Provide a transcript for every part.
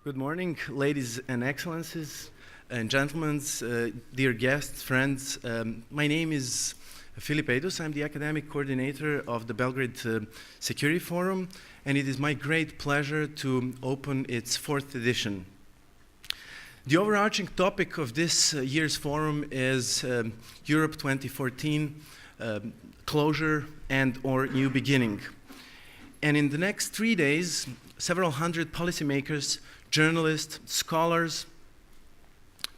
Good morning, ladies and excellencies, and gentlemen, dear guests, friends. My name is Filip Eidus. I'm the academic coordinator of the Belgrade Security Forum, and it is my great pleasure to open its 4th edition. The overarching topic of this year's forum is Europe 2014, closure and/or new beginning. And in the next 3 days, several hundred policymakers, journalists, scholars,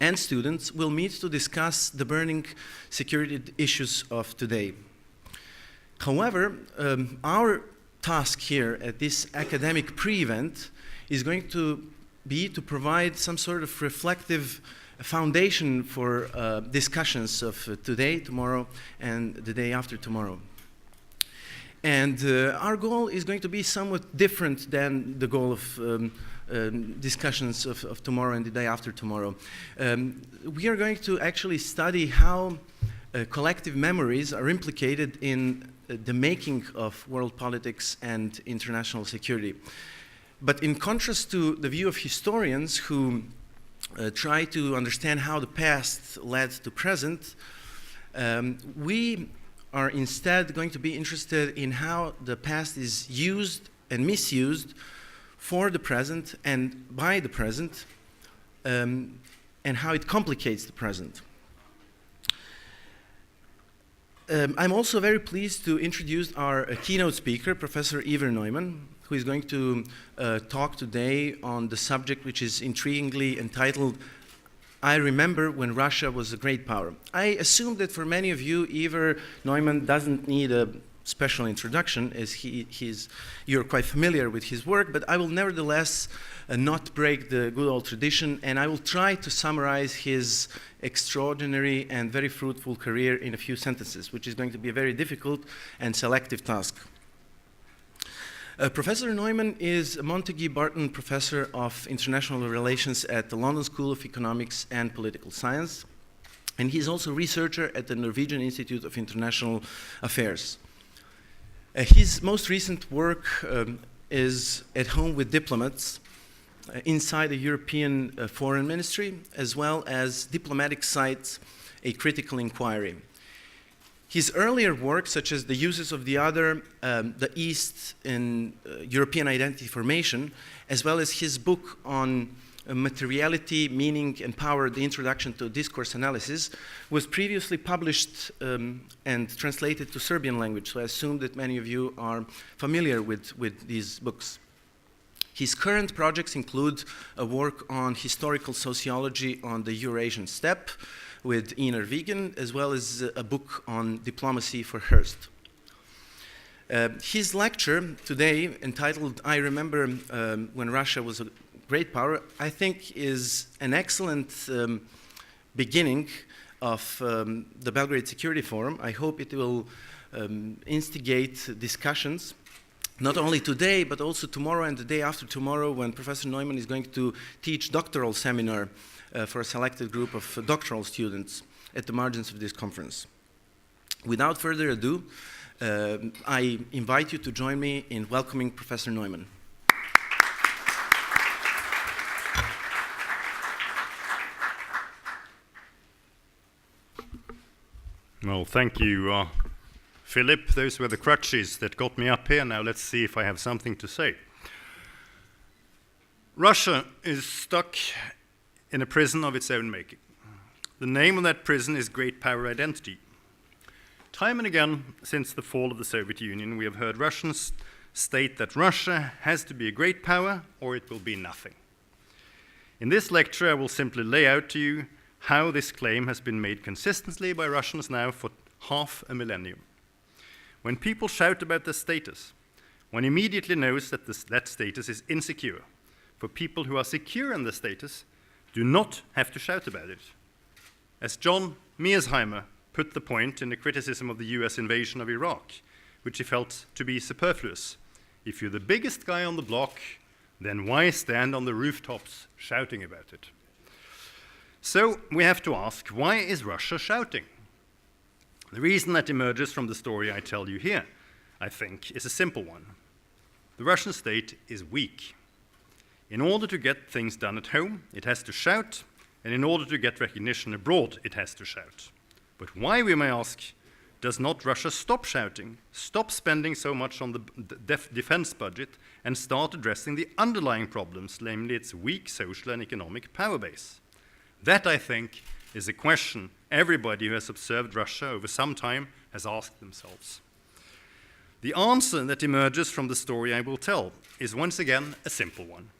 and students will meet to discuss the burning security issues of today. However, our task here at this academic pre-event is going to be to provide some sort of reflective foundation for discussions of today, tomorrow, and the day after tomorrow. And our goal is going to be somewhat different than the goal of discussions of tomorrow and the day after tomorrow. We are going to actually study how collective memories are implicated in the making of world politics and international security. But in contrast to the view of historians who try to understand how the past led to present, we are instead going to be interested in how the past is used and misused for the present and by the present, and how it complicates the present. I'm also very pleased to introduce our keynote speaker, Professor Iver Neumann, who is going to talk today on the subject which is intriguingly entitled, I Remember When Russia Was a Great Power. I assume that for many of you, Iver Neumann doesn't need a special introduction, as you're quite familiar with his work, but I will nevertheless not break the good old tradition, and I will try to summarize his extraordinary and very fruitful career in a few sentences, which is going to be a very difficult and selective task. Professor Neumann is a Montague Burton Professor of International Relations at the London School of Economics and Political Science, and he's also a researcher at the Norwegian Institute of International Affairs. His most recent work is At Home with Diplomats inside the European Foreign Ministry, as well as Diplomatic Sites, a Critical Inquiry. His earlier work, such as The Uses of the Other, the East in European Identity Formation, as well as his book on Materiality, Meaning, and Power, The Introduction to Discourse Analysis, was previously published and translated to Serbian language, so I assume that many of you are familiar with these books. His current projects include a work on historical sociology on the Eurasian steppe with Nirwegian, as well as a book on diplomacy for Hearst. His lecture today, entitled I Remember When Russia Was a Great Power, I think is an excellent beginning of the Belgrade Security Forum. I hope it will instigate discussions, not only today, but also tomorrow and the day after tomorrow, when Professor Neumann is going to teach doctoral seminar for a selected group of doctoral students at the margins of this conference. Without further ado, I invite you to join me in welcoming Professor Neumann. Well, thank you, Philip. Those were the crutches that got me up here. Now let's see if I have something to say. Russia is stuck in a prison of its own making. The name of that prison is Great Power Identity. Time and again, since the fall of the Soviet Union, we have heard Russians state that Russia has to be a great power or it will be nothing. In this lecture, I will simply lay out to you how this claim has been made consistently by Russians now for half a millennium. When people shout about their status, one immediately knows that that status is insecure. For people who are secure in the status, do not have to shout about it. As John Mearsheimer put the point in the criticism of the US invasion of Iraq, which he felt to be superfluous, if you're the biggest guy on the block, then why stand on the rooftops shouting about it? So we have to ask, why is Russia shouting? The reason that emerges from the story I tell you here, I think, is a simple one. The Russian state is weak. In order to get things done at home, it has to shout, and in order to get recognition abroad, it has to shout. But why, we may ask, does not Russia stop shouting, stop spending so much on the defense budget, and start addressing the underlying problems, namely its weak social and economic power base? That, I think, is a question everybody who has observed Russia over some time has asked themselves. The answer that emerges from the story I will tell is once again a simple one.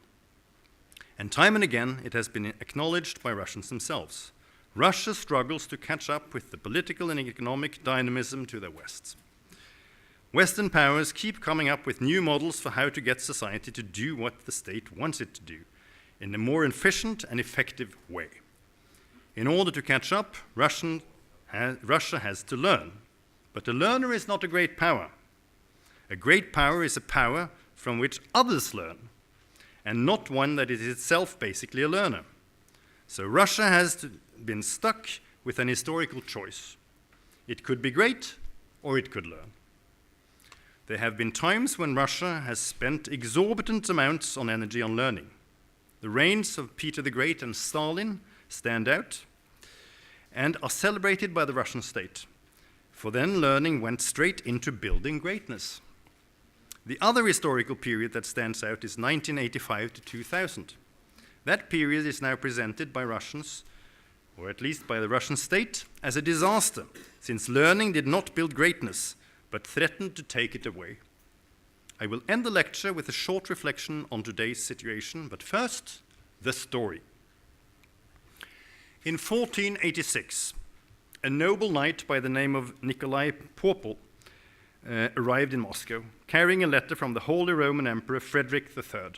And time and again it has been acknowledged by Russians themselves. Russia struggles to catch up with the political and economic dynamism to the West. Western powers keep coming up with new models for how to get society to do what the state wants it to do in a more efficient and effective way. In order to catch up, Russia has to learn. But a learner is not a great power. A great power is a power from which others learn, and not one that is itself basically a learner. So Russia has been stuck with an historical choice. It could be great, or it could learn. There have been times when Russia has spent exorbitant amounts on energy on learning. The reigns of Peter the Great and Stalin stand out and are celebrated by the Russian state. For then learning went straight into building greatness. The other historical period that stands out is 1985 to 2000. That period is now presented by Russians, or at least by the Russian state, as a disaster, since learning did not build greatness, but threatened to take it away. I will end the lecture with a short reflection on today's situation, but first, the story. In 1486, a noble knight by the name of Nikolai Popel arrived in Moscow, carrying a letter from the Holy Roman Emperor Frederick III.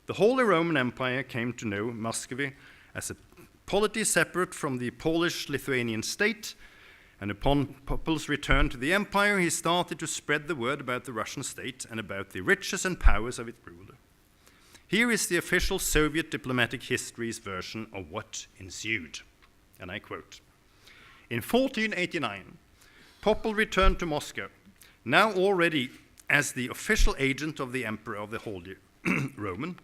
The Holy Roman Empire came to know Muscovy as a polity separate from the Polish-Lithuanian state, and upon Popel's return to the empire, he started to spread the word about the Russian state and about the riches and powers of its ruler. Here is the official Soviet diplomatic history's version of what ensued, and I quote, "In 1489, Popel returned to Moscow, now already as the official agent of the Emperor of the Holy Roman,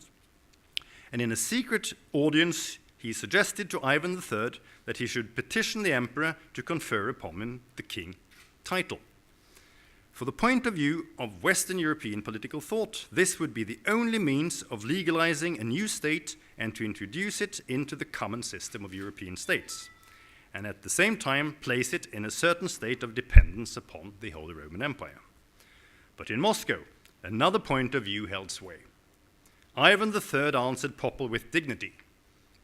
and in a secret audience he suggested to Ivan III that he should petition the Emperor to confer upon him the king title. For the point of view of Western European political thought, this would be the only means of legalizing a new state and to introduce it into the common system of European states, and at the same time place it in a certain state of dependence upon the Holy Roman Empire. But in Moscow, another point of view held sway. Ivan III answered Popel with dignity.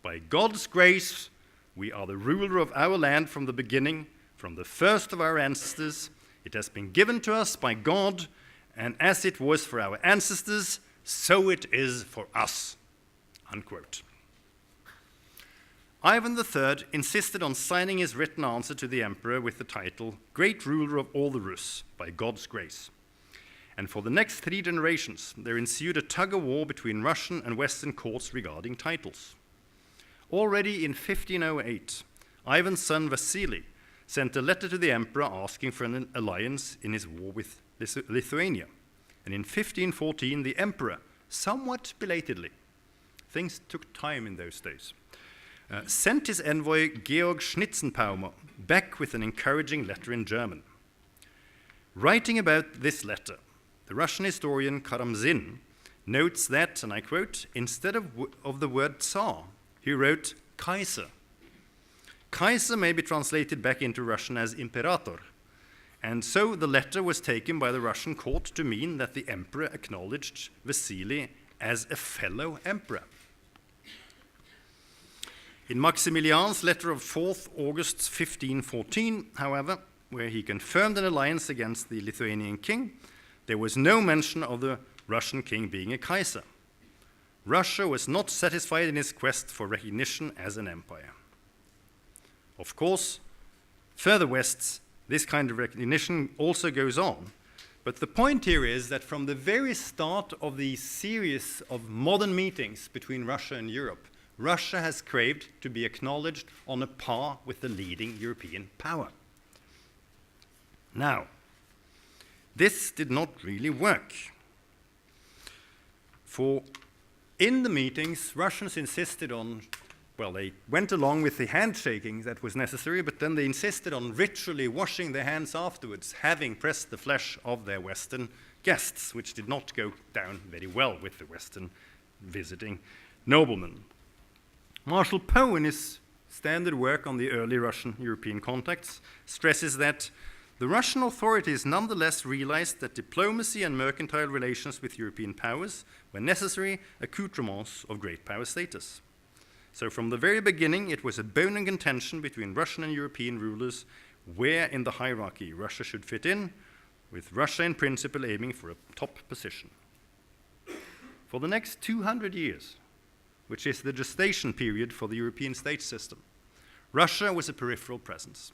By God's grace, we are the ruler of our land from the beginning, from the first of our ancestors. It has been given to us by God, and as it was for our ancestors, so it is for us." Unquote. Ivan III insisted on signing his written answer to the emperor with the title, "Great Ruler of all the Rus, by God's grace." And for the next 3 generations, there ensued a tug-of-war between Russian and Western courts regarding titles. Already in 1508, Ivan's son Vasily sent a letter to the emperor asking for an alliance in his war with Lithuania. And in 1514, the emperor, somewhat belatedly, things took time in those days, sent his envoy Georg Schnitzenpaumer back with an encouraging letter in German. Writing about this letter, the Russian historian Karamzin notes that, and I quote, "Instead of the word Tsar, he wrote Kaiser. Kaiser may be translated back into Russian as Imperator, and so the letter was taken by the Russian court to mean that the emperor acknowledged Vasily as a fellow emperor." In Maximilian's letter of 4th August 1514, however, where he confirmed an alliance against the Lithuanian king, there was no mention of the Russian king being a Kaiser. Russia was not satisfied in its quest for recognition as an empire. Of course, further west, this kind of recognition also goes on. But the point here is that from the very start of the series of modern meetings between Russia and Europe, Russia has craved to be acknowledged on a par with the leading European power. Now, this did not really work. For In the meetings, Russians insisted on, well, they went along with the handshaking that was necessary, but then they insisted on ritually washing their hands afterwards, having pressed the flesh of their Western guests, which did not go down very well with the Western visiting noblemen. Marshal Poe, in his standard work on the early Russian-European contacts, stresses that the Russian authorities nonetheless realized that diplomacy and mercantile relations with European powers were necessary accoutrements of great power status. So from the very beginning, it was a bone and contention between Russian and European rulers where in the hierarchy Russia should fit in, with Russia in principle aiming for a top position. For the next 200 years, which is the gestation period for the European state system, Russia was a peripheral presence.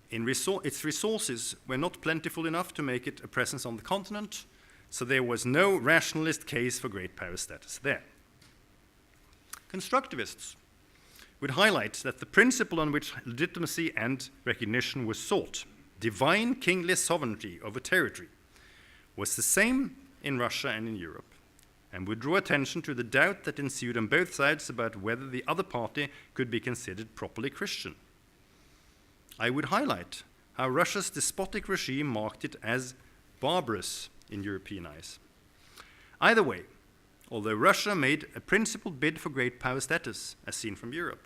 Its resources were not plentiful enough to make it a presence on the continent, so there was no rationalist case for great power status there. Constructivists would highlight that the principle on which legitimacy and recognition was sought, divine kingly sovereignty over territory, was the same in Russia and in Europe, and would draw attention to the doubt that ensued on both sides about whether the other party could be considered properly Christian. I would highlight how Russia's despotic regime marked it as barbarous in European eyes. Either way, although Russia made a principled bid for great power status, as seen from Europe,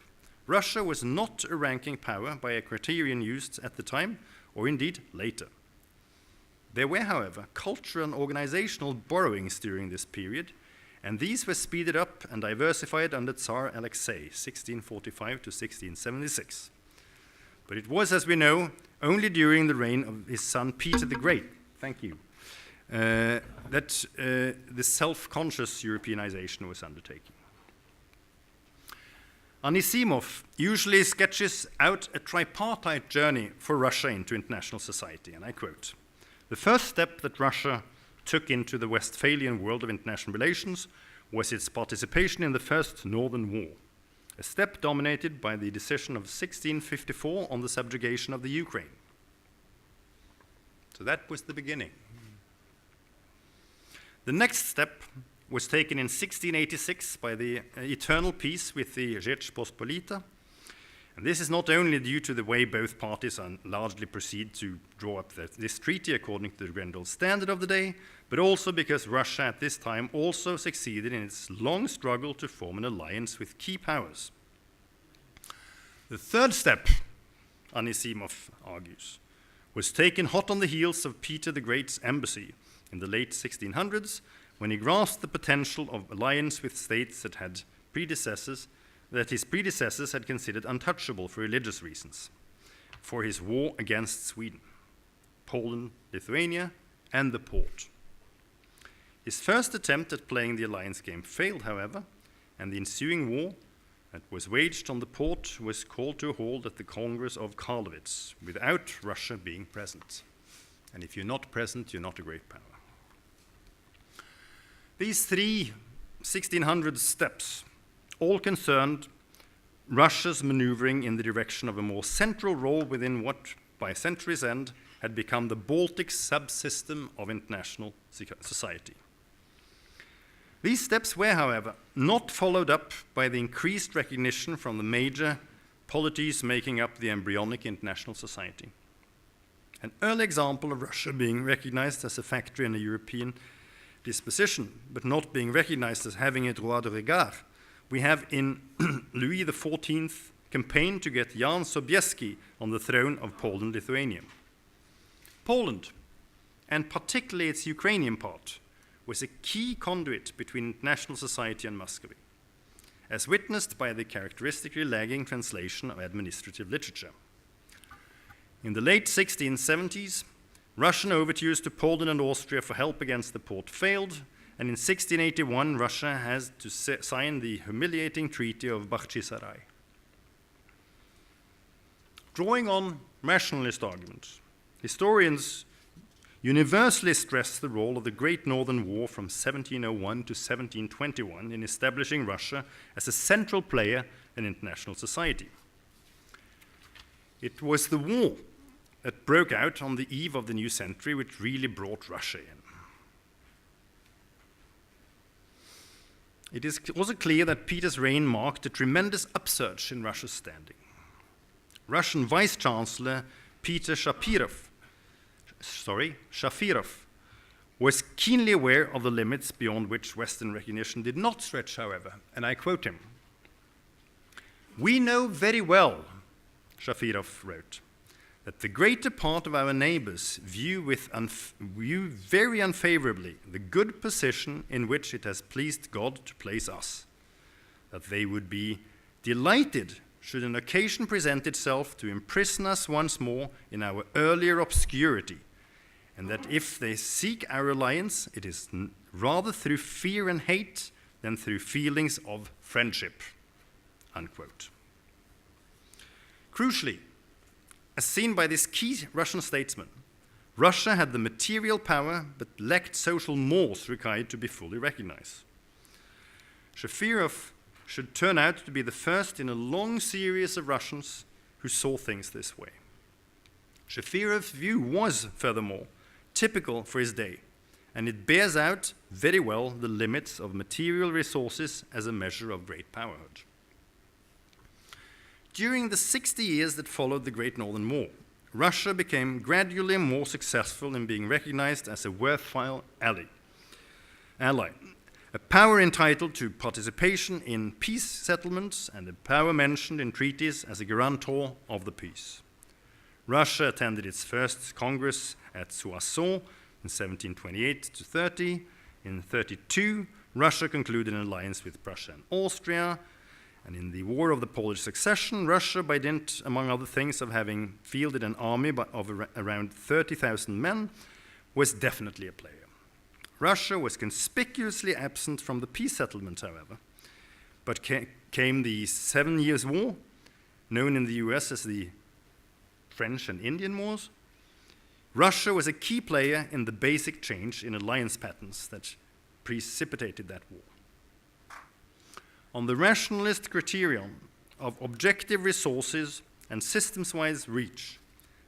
Russia was not a ranking power by a criterion used at the time, or indeed later. There were, however, cultural and organizational borrowings during this period, and these were speeded up and diversified under Tsar Alexei, 1645 to 1676. But it was, as we know, only during the reign of his son Peter the Great, thank you, that the self-conscious Europeanization was undertaken. Anisimov usually sketches out a tripartite journey for Russia into international society, and I quote, "The first step that Russia took into the Westphalian world of international relations was its participation in the First Northern War, a step dominated by the decision of 1654 on the subjugation of the Ukraine." So that was the beginning. The next step was taken in 1686 by the eternal peace with the Rzeczpospolita. And this is not only due to the way both parties largely proceed to draw up this treaty according to the Grendel standard of the day, but also because Russia at this time also succeeded in its long struggle to form an alliance with key powers. The third step, Anisimov argues, was taken hot on the heels of Peter the Great's embassy in the late 1600s, when he grasped the potential of alliance with states that his predecessors had considered untouchable for religious reasons, for his war against Sweden, Poland, Lithuania, and the Porte. His first attempt at playing the alliance game failed, however, and the ensuing war that was waged on the Porte was called to a halt at the Congress of Karlowitz, without Russia being present. And if you're not present, you're not a great power. These three 1600 steps all concerned Russia's maneuvering in the direction of a more central role within what, by century's end, had become the Baltic subsystem of international society. These steps were, however, not followed up by the increased recognition from the major polities making up the embryonic international society. An early example of Russia being recognized as a factor in a European disposition, but not being recognized as having a droit de regard, we have in Louis XIV's campaign to get Jan Sobieski on the throne of Poland-Lithuania. Poland, and particularly its Ukrainian part, was a key conduit between international society and Muscovy, as witnessed by the characteristically lagging translation of administrative literature. In the late 1670s, Russian overtures to Poland and Austria for help against the Porte failed, and in 1681 Russia has to sign the humiliating Treaty of Bakhchisarai. Drawing on rationalist arguments, historians universally stress the role of the Great Northern War from 1701 to 1721 in establishing Russia as a central player in international society. It was the war that broke out on the eve of the new century which really brought Russia in. It is also clear that Peter's reign marked a tremendous upsurge in Russia's standing. Russian Vice-Chancellor Peter Shafirov was keenly aware of the limits beyond which Western recognition did not stretch, however, and I quote him, "We know very well," Shafirov wrote, "that the greater part of our neighbors view very unfavorably the good position in which it has pleased God to place us, that they would be delighted should an occasion present itself to imprison us once more in our earlier obscurity, and that if they seek our alliance, it is rather through fear and hate than through feelings of friendship," unquote. Crucially, as seen by this key Russian statesman, Russia had the material power but lacked social mores required to be fully recognized. Shafirov should turn out to be the first in a long series of Russians who saw things this way. Shafirov's view was, furthermore, typical for his day, and it bears out very well the limits of material resources as a measure of great powerhood. During the 60 years that followed the Great Northern War, Russia became gradually more successful in being recognized as a worthwhile ally, a power entitled to participation in peace settlements and a power mentioned in treaties as a guarantor of the peace. Russia attended its first Congress at Soissons in 1728-30. In 32, Russia concluded an alliance with Prussia and Austria. And in the War of the Polish Succession, Russia, by dint, among other things, of having fielded an army of around 30,000 men, was definitely a player. Russia was conspicuously absent from the peace settlement, however, but came the 7 Years' War, known in the US as the French and Indian Wars. Russia was a key player in the basic change in alliance patterns that precipitated that war. On the rationalist criterion of objective resources and systems-wise reach,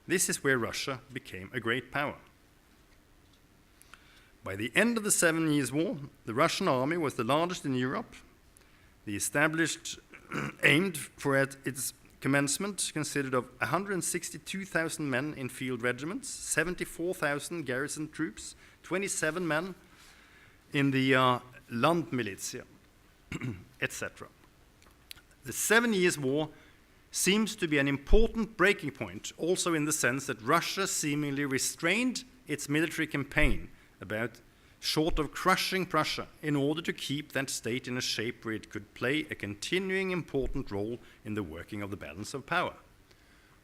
this is where Russia became a great power. By the end of the 7 Years' War, the Russian army was the largest in Europe. The established aimed for at its commencement consisted of 162,000 men in field regiments, 74,000 garrison troops, 27 men in the Landmilitia, etc. The 7 Years' War seems to be an important breaking point, also in the sense that Russia seemingly restrained its military campaign about short of crushing Prussia in order to keep that state in a shape where it could play a continuing important role in the working of the balance of power.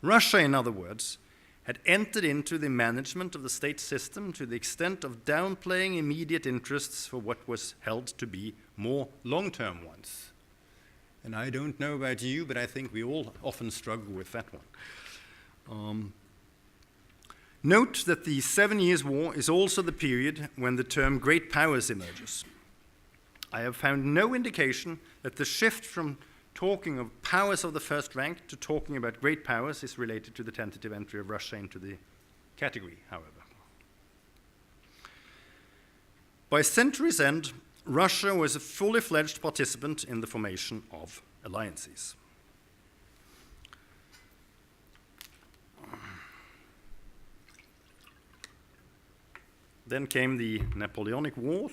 Russia, in other words, had entered into the management of the state system to the extent of downplaying immediate interests for what was held to be more long-term ones. And I don't know about you, but I think we all often struggle with that one. Note that the 7 Years' War is also the period when the term great powers emerges. I have found no indication that the shift from talking of powers of the first rank to talking about great powers is related to the tentative entry of Russia into the category, however. By century's end, Russia was a fully fledged participant in the formation of alliances. Then came the Napoleonic Wars.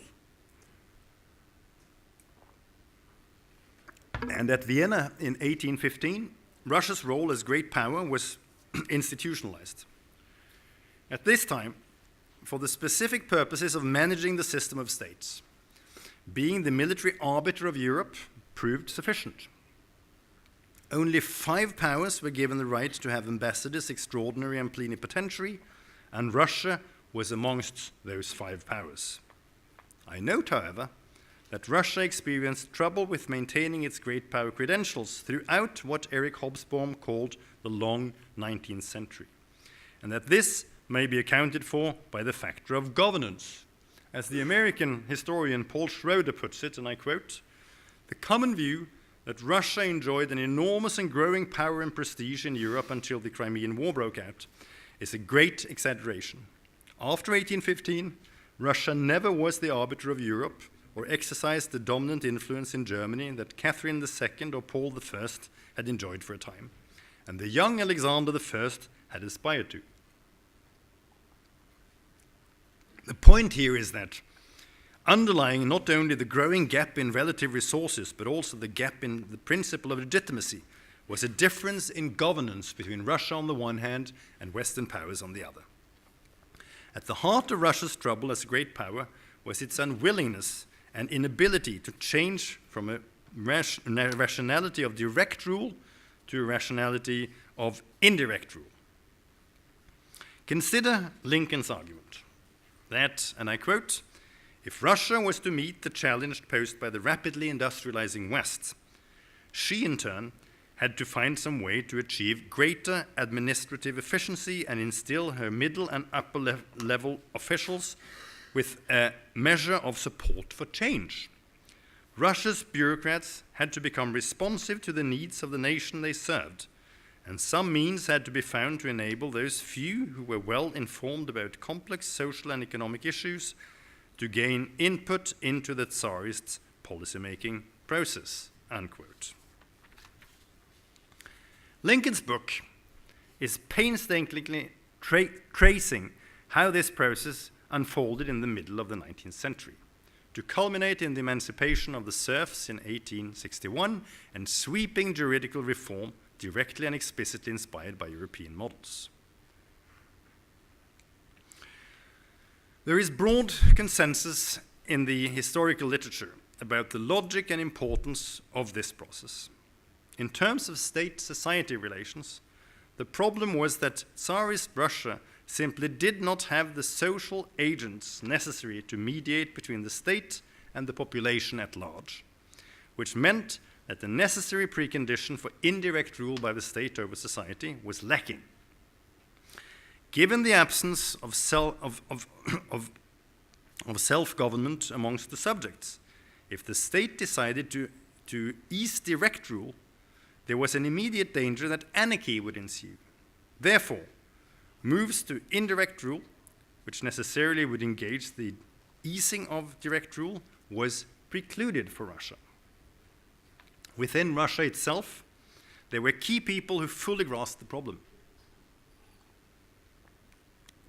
And at Vienna in 1815, Russia's role as great power was institutionalized. At this time, for the specific purposes of managing the system of states, being the military arbiter of Europe proved sufficient. Only 5 powers were given the right to have ambassadors extraordinary and plenipotentiary, and Russia was amongst those 5 powers. I note, however, that Russia experienced trouble with maintaining its great power credentials throughout what Eric Hobsbawm called the long 19th century, and that this may be accounted for by the factor of governance. As the American historian Paul Schroeder puts it, and I quote, "The common view that Russia enjoyed an enormous and growing power and prestige in Europe until the Crimean War broke out is a great exaggeration. After 1815, Russia never was the arbiter of Europe, or exercise the dominant influence in Germany that Catherine II or Paul I had enjoyed for a time, and the young Alexander I had aspired to. The point here is that underlying not only the growing gap in relative resources, but also the gap in the principle of legitimacy, was a difference in governance between Russia on the one hand and Western powers on the other. At the heart of Russia's trouble as a great power was its unwillingness and inability to change from a rationality of direct rule to a rationality of indirect rule. Consider Lincoln's argument that, and I quote, "If Russia was to meet the challenge posed by the rapidly industrializing West, she in turn had to find some way to achieve greater administrative efficiency and instill her middle and upper level officials with a measure of support for change. Russia's bureaucrats had to become responsive to the needs of the nation they served, and some means had to be found to enable those few who were well informed about complex social and economic issues to gain input into the Tsarist policymaking process," unquote. Lincoln's book is painstakingly tracing how this process unfolded in the middle of the 19th century, to culminate in the emancipation of the serfs in 1861 and sweeping juridical reform directly and explicitly inspired by European models. There is broad consensus in the historical literature about the logic and importance of this process. In terms of state-society relations, the problem was that Tsarist Russia simply did not have the social agents necessary to mediate between the state and the population at large, which meant that the necessary precondition for indirect rule by the state over society was lacking. Given the absence of self-government amongst the subjects, if the state decided to ease direct rule, there was an immediate danger that anarchy would ensue. Therefore, moves to indirect rule, which necessarily would engage the easing of direct rule, was precluded for Russia. Within Russia itself, there were key people who fully grasped the problem.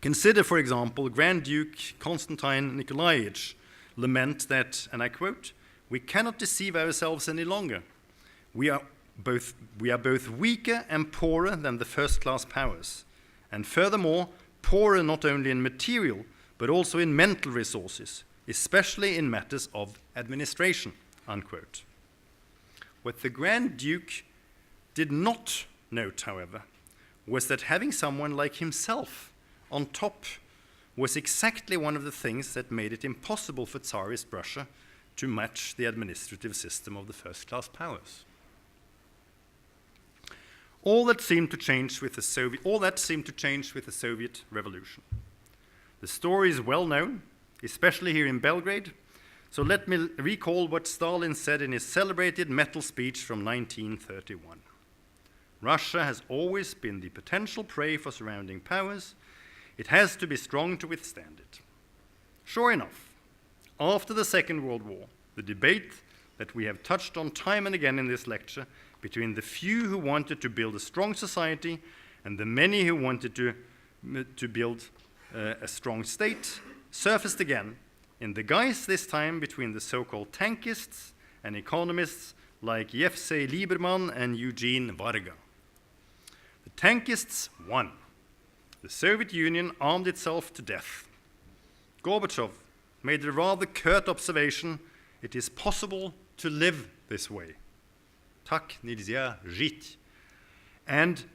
Consider, for example, Grand Duke Konstantin Nikolaevich lament that, and I quote, "We cannot deceive ourselves any longer. We are both weaker and poorer than the first-class powers, and furthermore, poorer not only in material, but also in mental resources, especially in matters of administration," unquote. What the Grand Duke did not note, however, was that having someone like himself on top was exactly one of the things that made it impossible for Tsarist Russia to match the administrative system of the first-class powers. All that seemed to change with the Soviet Revolution. The story is well known, especially here in Belgrade, so let me recall what Stalin said in his celebrated metal speech from 1931. "Russia has always been the potential prey for surrounding powers. It has to be strong to withstand it." Sure enough, after the Second World War, the debate that we have touched on time and again in this lecture between the few who wanted to build a strong society and the many who wanted to build a strong state surfaced again, in the guise this time between the so-called tankists and economists like Yevsei Lieberman and Eugene Varga. The tankists won. The Soviet Union armed itself to death. Gorbachev made the rather curt observation, "It is possible to live this way. Tak nельзя жить," and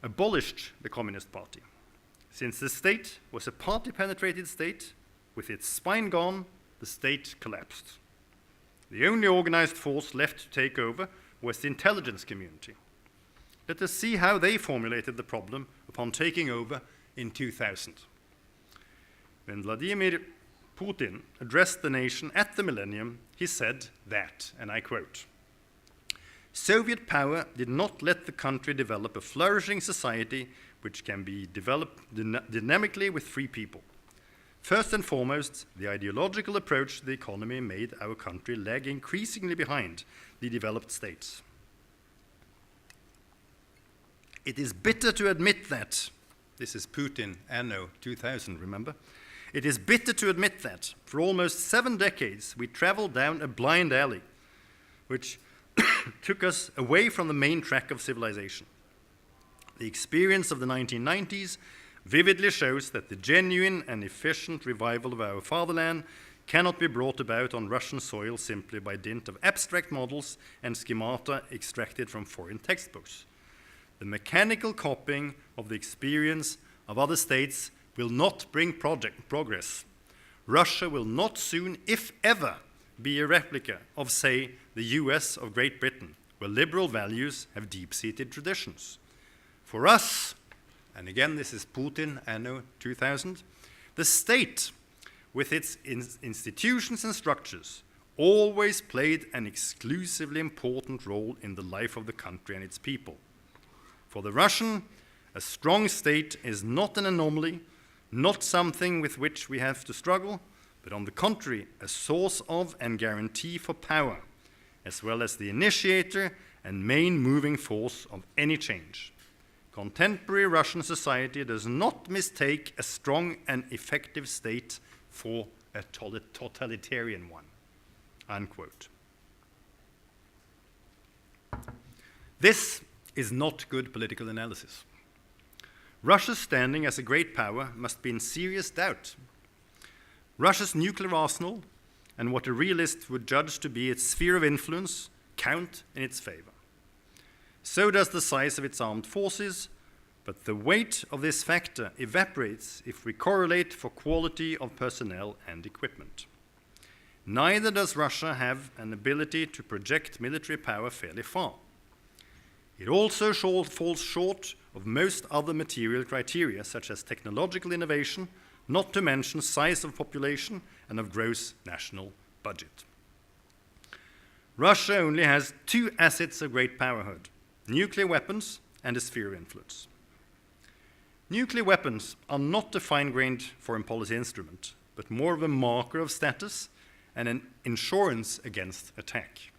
abolished the Communist Party. Since the state was a party-penetrated state, with its spine gone, the state collapsed. The only organized force left to take over was the intelligence community. Let us see how they formulated the problem upon taking over in 2000. When Vladimir Putin addressed the nation at the millennium, he said that, and I quote, "Soviet power did not let the country develop a flourishing society which can be developed dynamically with free people. First and foremost, the ideological approach to the economy made our country lag increasingly behind the developed states. It is bitter to admit that, this is Putin anno 2000, remember? It is bitter to admit that for almost 7 decades we traveled down a blind alley which took us away from the main track of civilization. The experience of the 1990s vividly shows that the genuine and efficient revival of our fatherland cannot be brought about on Russian soil simply by dint of abstract models and schemata extracted from foreign textbooks. The mechanical copying of the experience of other states will not bring progress. Russia will not soon, if ever, be a replica of, say, the US of Great Britain, where liberal values have deep-seated traditions. For us, and again this is Putin anno 2000, the state, with its institutions and structures, always played an exclusively important role in the life of the country and its people. For the Russian, a strong state is not an anomaly, not something with which we have to struggle, but on the contrary, a source of and guarantee for power, as well as the initiator and main moving force of any change. Contemporary Russian society does not mistake a strong and effective state for a totalitarian one." Unquote. This is not good political analysis. Russia's standing as a great power must be in serious doubt. Russia's nuclear arsenal and what a realist would judge to be its sphere of influence count in its favor. So does the size of its armed forces, but the weight of this factor evaporates if we correlate for quality of personnel and equipment. Neither does Russia have an ability to project military power fairly far. It also falls short of most other material criteria, such as technological innovation, not to mention size of population and of gross national budget. Russia only has 2 assets of great powerhood: nuclear weapons and a sphere of influence. Nuclear weapons are not a fine-grained foreign policy instrument, but more of a marker of status and an insurance against attack.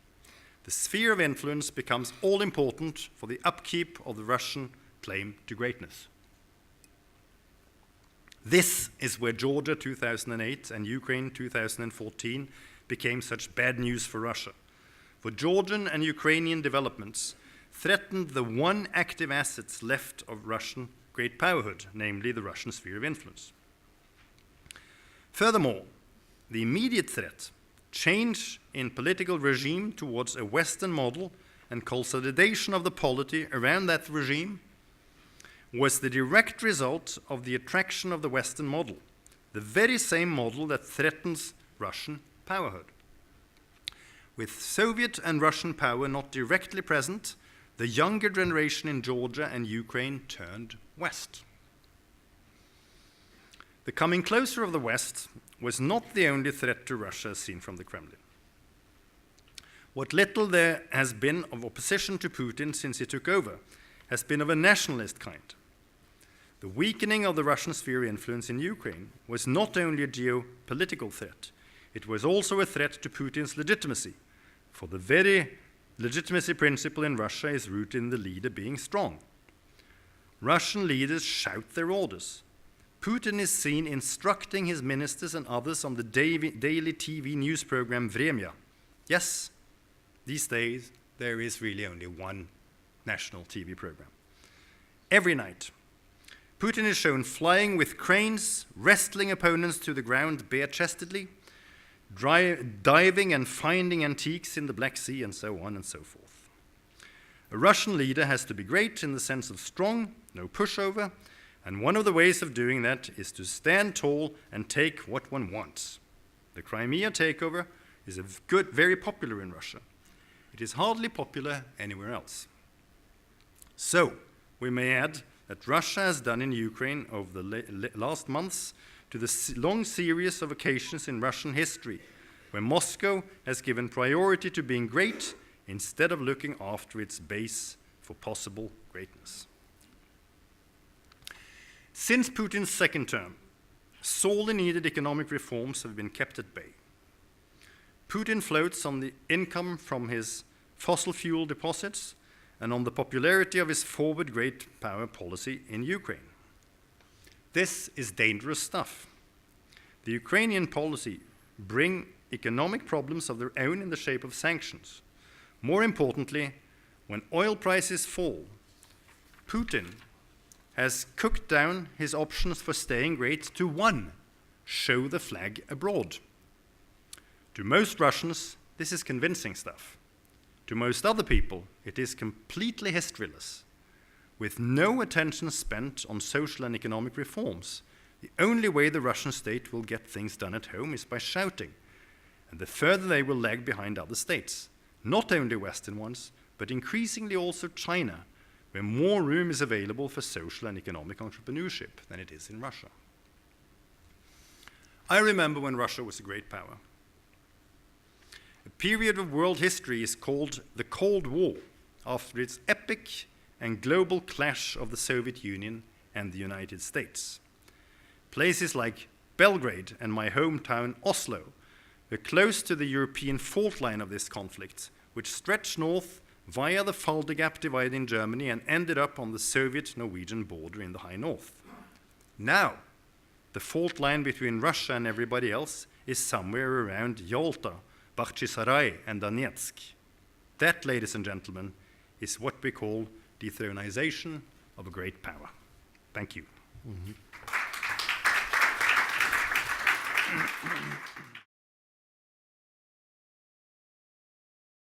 The sphere of influence becomes all-important for the upkeep of the Russian claim to greatness. This is where Georgia 2008 and Ukraine 2014 became such bad news for Russia. For Georgian and Ukrainian developments threatened the one active asset left of Russian great powerhood, namely the Russian sphere of influence. Furthermore, the immediate threat, change in political regime towards a Western model and consolidation of the polity around that regime, was the direct result of the attraction of the Western model, the very same model that threatens Russian powerhood. With Soviet and Russian power not directly present, the younger generation in Georgia and Ukraine turned west. The coming closer of the West was not the only threat to Russia seen from the Kremlin. What little there has been of opposition to Putin since he took over has been of a nationalist kind. The weakening of the Russian sphere of influence in Ukraine was not only a geopolitical threat, it was also a threat to Putin's legitimacy, for the very legitimacy principle in Russia is rooted in the leader being strong. Russian leaders shout their orders. Putin is seen instructing his ministers and others on the daily TV news program Vremya. Yes, these days there is really only one national TV program. Every night, Putin is shown flying with cranes, wrestling opponents to the ground bare-chestedly, diving and finding antiques in the Black Sea, and so on and so forth. A Russian leader has to be great in the sense of strong, no pushover, and one of the ways of doing that is to stand tall and take what one wants. The Crimea takeover is very popular in Russia. It is hardly popular anywhere else. So, we may add that Russia has done in Ukraine over the last months to the long series of occasions in Russian history where Moscow has given priority to being great instead of looking after its base for possible greatness. Since Putin's second term, sorely needed economic reforms have been kept at bay. Putin floats on the income from his fossil fuel deposits and on the popularity of his forward great power policy in Ukraine. This is dangerous stuff. The Ukrainian policy bring economic problems of their own in the shape of sanctions. More importantly, when oil prices fall, Putin has cooked down his options for staying great to one, show the flag abroad. To most Russians, this is convincing stuff. To most other people, it is completely historyless. With no attention spent on social and economic reforms, the only way the Russian state will get things done at home is by shouting, and the further they will lag behind other states, not only Western ones, but increasingly also China, where more room is available for social and economic entrepreneurship than it is in Russia. I remember when Russia was a great power. A period of world history is called the Cold War, after its epic and global clash of the Soviet Union and the United States. Places like Belgrade and my hometown Oslo were close to the European fault line of this conflict, which stretched north via the Fulda Gap divide in Germany and ended up on the Soviet-Norwegian border in the high north. Now, the fault line between Russia and everybody else is somewhere around Yalta, Bakhchisarai, and Donetsk. That, ladies and gentlemen, is what we call dethronization of a great power. Thank you.